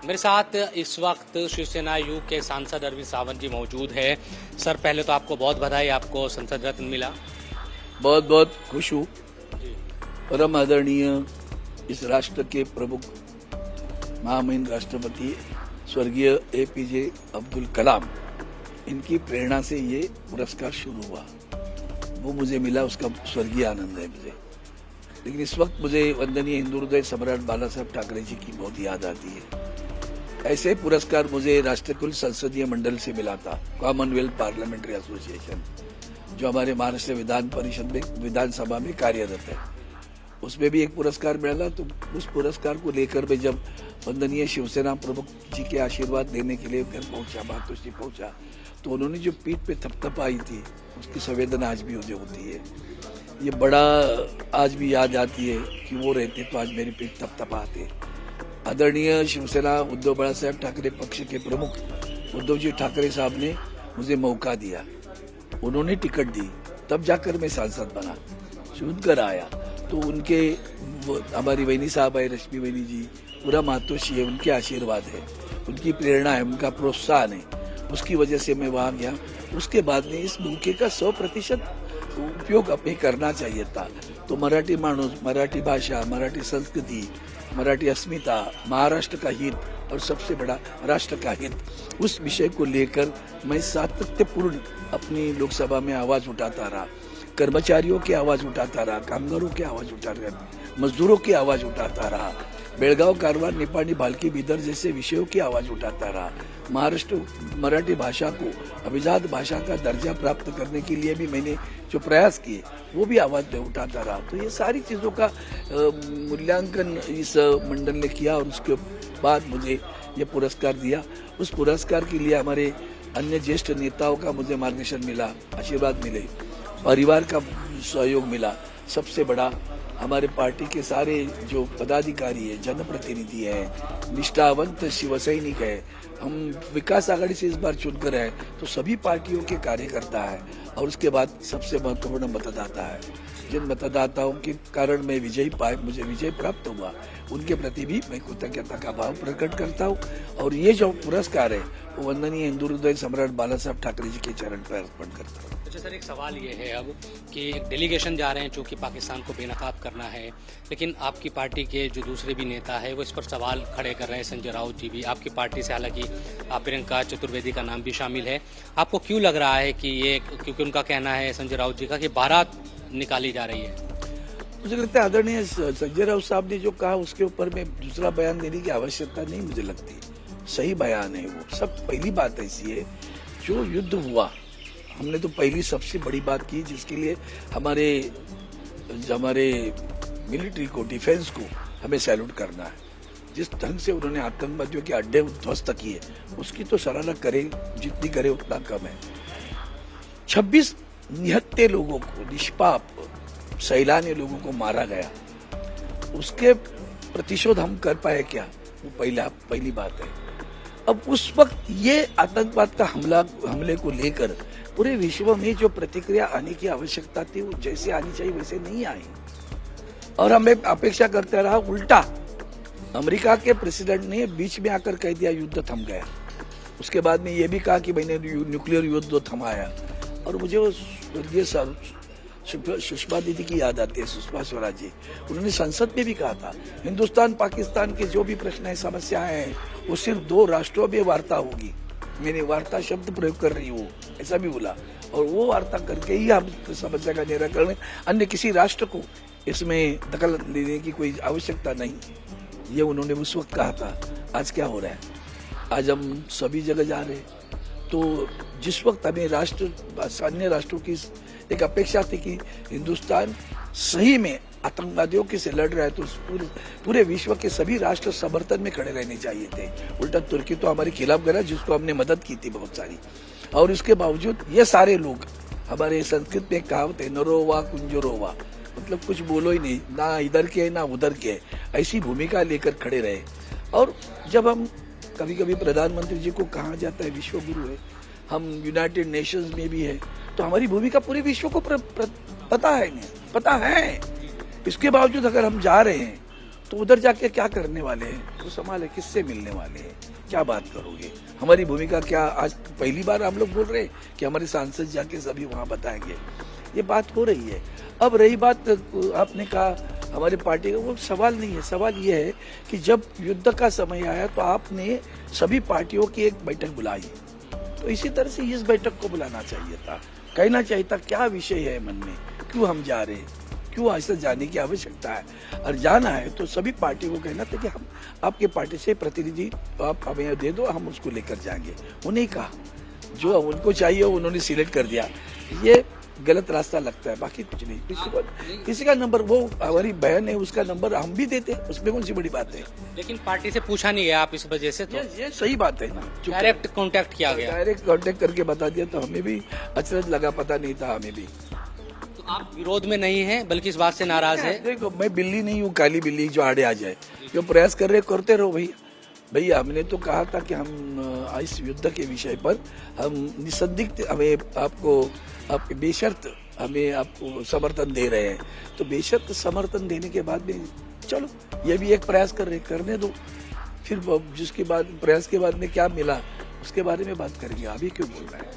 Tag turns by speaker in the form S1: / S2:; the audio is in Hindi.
S1: मेरे साथ इस वक्त शिवसेना यू के सांसद अरविंद सावंत जी मौजूद है। सर, पहले तो आपको बहुत बधाई, आपको संसद रत्न मिला।
S2: बहुत बहुत खुश हूँ। परम आदरणीय इस राष्ट्र के प्रमुख महामहिम राष्ट्रपति स्वर्गीय एपीजे अब्दुल कलाम, इनकी प्रेरणा से ये पुरस्कार शुरू हुआ। वो मुझे मिला, उसका स्वर्गीय आनंद है मुझे। लेकिन इस वक्त मुझे वंदनीय हिंदू हृदय सम्राट बाला साहब ठाकरे जी की बहुत याद आती है। ऐसे पुरस्कार मुझे राष्ट्रकुल संसदीय मंडल से मिला था, कॉमनवेल्थ पार्लियामेंट्री एसोसिएशन, जो हमारे महाराष्ट्र विधान परिषद में विधानसभा में कार्यरत है। उसमें भी एक पुरस्कार मिला। तो उस पुरस्कार को लेकर मैं जब वंदनीय शिवसेना प्रमुख जी के आशीर्वाद देने के लिए घर पहुंचा, मातोश्री पहुंचा, तो उन्होंने जो पीठ पे थपथपाई थी, उसकी संवेदना आज भी मुझे होती है। ये बड़ा आज भी याद आती है कि वो रहते तो आज मेरी पीठ थपथपाते। आदरणीय शिवसेना उद्धव बाला साहब ठाकरे पक्ष के प्रमुख उद्धव जी ठाकरे साहब ने मुझे मौका दिया, उन्होंने टिकट दी, तब जाकर मैं सांसद बना, चुनकर आया। तो उनके हमारी वैनी साहब है, रश्मि वैनी जी, पूरा मातोश्री है, उनके आशीर्वाद है, उनकी प्रेरणा है, उनका प्रोत्साहन है, उसकी वजह से मैं वहां गया। उसके बाद में इस मौके का 100% उपयोग हमें करना चाहिए था। तो मराठी माणूस, मराठी भाषा, मराठी संस्कृति, मराठी अस्मिता, महाराष्ट्र का हित और सबसे बड़ा राष्ट्र का हित, उस विषय को लेकर मैं सातत्यपूर्ण अपनी लोकसभा में आवाज उठाता रहा। कर्मचारियों की आवाज उठाता रहा, कामगारों की आवाज उठाता रहा, मजदूरों की आवाज उठाता रहा, बेळगाव, कारवार, निपाणी, भालकी, बिदर जैसे विषयों की आवाज उठाता रहा। महाराष्ट्र मराठी भाषा को अभिजात भाषा का दर्जा प्राप्त करने के लिए भी मैंने जो प्रयास किए, वो भी आवाज में उठाता रहा। तो ये सारी चीजों का मूल्यांकन इस मंडल ने किया और उसके बाद मुझे ये पुरस्कार दिया। उस पुरस्कार के लिए हमारे अन्य ज्येष्ठ नेताओं का मुझे मार्गदर्शन मिला, आशीर्वाद मिले, परिवार का सहयोग मिला। सबसे बड़ा हमारे पार्टी के सारे जो पदाधिकारी है, जनप्रतिनिधि है, निष्ठावंत शिवसैनिक है, हम विकास आघाड़ी से इस बार चुनकर है, तो सभी पार्टियों के कार्यकर्ता है, और उसके बाद सबसे महत्वपूर्ण मतदाता है। जिन मतदाताओं के कारण मैं मुझे विजय प्राप्त हुआ, उनके प्रति भी मैं कृतज्ञता का भाव प्रकट करता हूँ। और ये जो पुरस्कार है वो वंदनीय हिंदू हृदय सम्राट बाला साहब ठाकरे जी के चरण पर अर्पण करता हूँ।
S1: अच्छा सर, एक सवाल ये है अब कि एक डेलीगेशन जा रहे हैं जो कि पाकिस्तान को बेनकाब करना है, लेकिन आपकी पार्टी के जो दूसरे भी नेता है वो इस पर सवाल खड़े कर रहे हैं। संजय राउत जी भी आपकी पार्टी से, हालांकि प्रियंका चतुर्वेदी का नाम भी शामिल है। आपको क्यों लग रहा है कि ये, क्योंकि उनका कहना है संजय राउत जी का कि बारात निकाली जा रही है?
S2: मुझे लगता है आदरणीय संजय राउत साहब ने जो कहा उसके ऊपर में दूसरा बयान देने की आवश्यकता नहीं मुझे लगती। सही बयान है वो। सब पहली बात ऐसी है, जो युद्ध हुआ, हमने तो पहली सबसे बड़ी बात की, जिसके लिए हमारे मिलिट्री को, डिफेंस को हमें सैल्यूट करना है। जिस ढंग से उन्होंने आतंकवादियों के अड्डे ध्वस्त किए, उसकी तो सराहना करें, जितनी करे उतना कम है। 26 निहत्थे लोगों को, निष्पाप सैलानी लोगों को मारा गया, उसके प्रतिशोध हम कर पाए क्या? वो पहली बात है। अब उस वक्त ये आतंकवाद का हमले को लेकर पूरे विश्व में जो प्रतिक्रिया आने की आवश्यकता थी, वो जैसे आनी चाहिए वैसे नहीं आई, और हमें अपेक्षा करते रहा उल्टा। अमेरिका के प्रेसिडेंट ने बीच में आकर कह दिया युद्ध थम गया। उसके बाद में ये भी कहा कि मैंने न्यूक्लियर युद्ध थमाया। और मुझे वो स्वर्गीय सुषमा दीदी की याद आती है, सुषमा स्वराज जी। उन्होंने संसद में भी कहा था, हिंदुस्तान पाकिस्तान के जो भी प्रश्न है, समस्याएं हैं, वो सिर्फ 2 राष्ट्रों में वार्ता होगी। मैंने वार्ता शब्द प्रयोग कर रही हूँ, ऐसा भी बोला। और वो वार्ता करके ही हम समस्या का निराकरण, अन्य किसी राष्ट्र को इसमें दखल लेने की कोई आवश्यकता नहीं, ये उन्होंने उस वक्त कहा था। आज क्या हो रहा है? आज हम सभी जगह जा रहे हैं। तो जिस वक्त हमें अन्य राष्ट्रों की एक अपेक्षा थी कि हिंदुस्तान सही में आतंकवादियों के से लड़ रहा है, तो पूरे विश्व के सभी राष्ट्र समर्थन में खड़े रहने चाहिए थे। उल्टा तुर्की तो हमारे खिलाफ गया, जिसको हमने मदद की थी बहुत सारी। और इसके बावजूद ये सारे लोग, हमारे संस्कृत में कहावत है, नरोवा कुंजरोवा, मतलब कुछ बोलो ही नहीं, ना इधर के ना उधर के, ऐसी भूमिका लेकर खड़े रहे। और जब हम कभी कभी प्रधानमंत्री जी को कहा जाता है विश्व गुरु है, हम यूनाइटेड नेशंस में भी है, तो हमारी भूमिका पूरे विश्व को पता है। इसके बावजूद अगर हम जा रहे हैं तो उधर जाके क्या करने वाले हैं, तो सवाल है किससे मिलने वाले हैं, क्या बात करोगे, हमारी भूमिका क्या। आज पहली बार हम लोग बोल रहे हैं कि हमारे सांसद जाके सभी वहाँ बताएंगे, ये बात हो रही है। अब रही बात आपने कहा हमारी पार्टी का, वो सवाल नहीं है। सवाल ये है कि जब युद्ध का समय आया तो आपने सभी पार्टियों की एक बैठक बुलाई, तो इसी तरह से इस बैठक को बुलाना चाहिए था, कहना चाहिए था क्या विषय है मन में, क्यों हम जा रहे हैं, क्यों ऐसा जाने की आवश्यकता है। और जाना है तो सभी पार्टी को कहना था कि हम आपके पार्टी से प्रतिनिधि आप हमें दे दो, हम उसको लेकर जाएंगे। उन्हें कहा जो उनको चाहिए उन्होंने सिलेक्ट कर दिया, ये गलत रास्ता लगता है, बाकी कुछ नहीं। किसी का नंबर, वो हमारी बहन है उसका नंबर हम भी देते, उसमें कौन सी बड़ी बात है।
S1: लेकिन पार्टी से पूछा नहीं गया आप इस वजह से, तो
S2: ये सही बात है ना,
S1: डायरेक्ट कांटेक्ट किया गया।
S2: डायरेक्ट कांटेक्ट करके बता दिया तो हमें भी अचरज लगा, पता नहीं था हमें भी।
S1: तो आप विरोध में नहीं हैं बल्कि इस बात से नाराज है।
S2: देखो मैं बिल्ली नहीं हूँ, काली बिल्ली जो आड़े आ जाए, जो प्रयास कर रहे करते रहो भैया। हमने तो कहा था कि हम इस युद्ध के विषय पर हम निसंदिग्ध हमें आपके बेशर्त हमें आपको समर्थन दे रहे हैं, तो बेशर्त समर्थन देने के बाद में चलो ये भी एक प्रयास करने दो, फिर जिसके बाद प्रयास के बाद में क्या मिला उसके बारे में बात करेंगे, अभी क्यों बोल रहे हैं।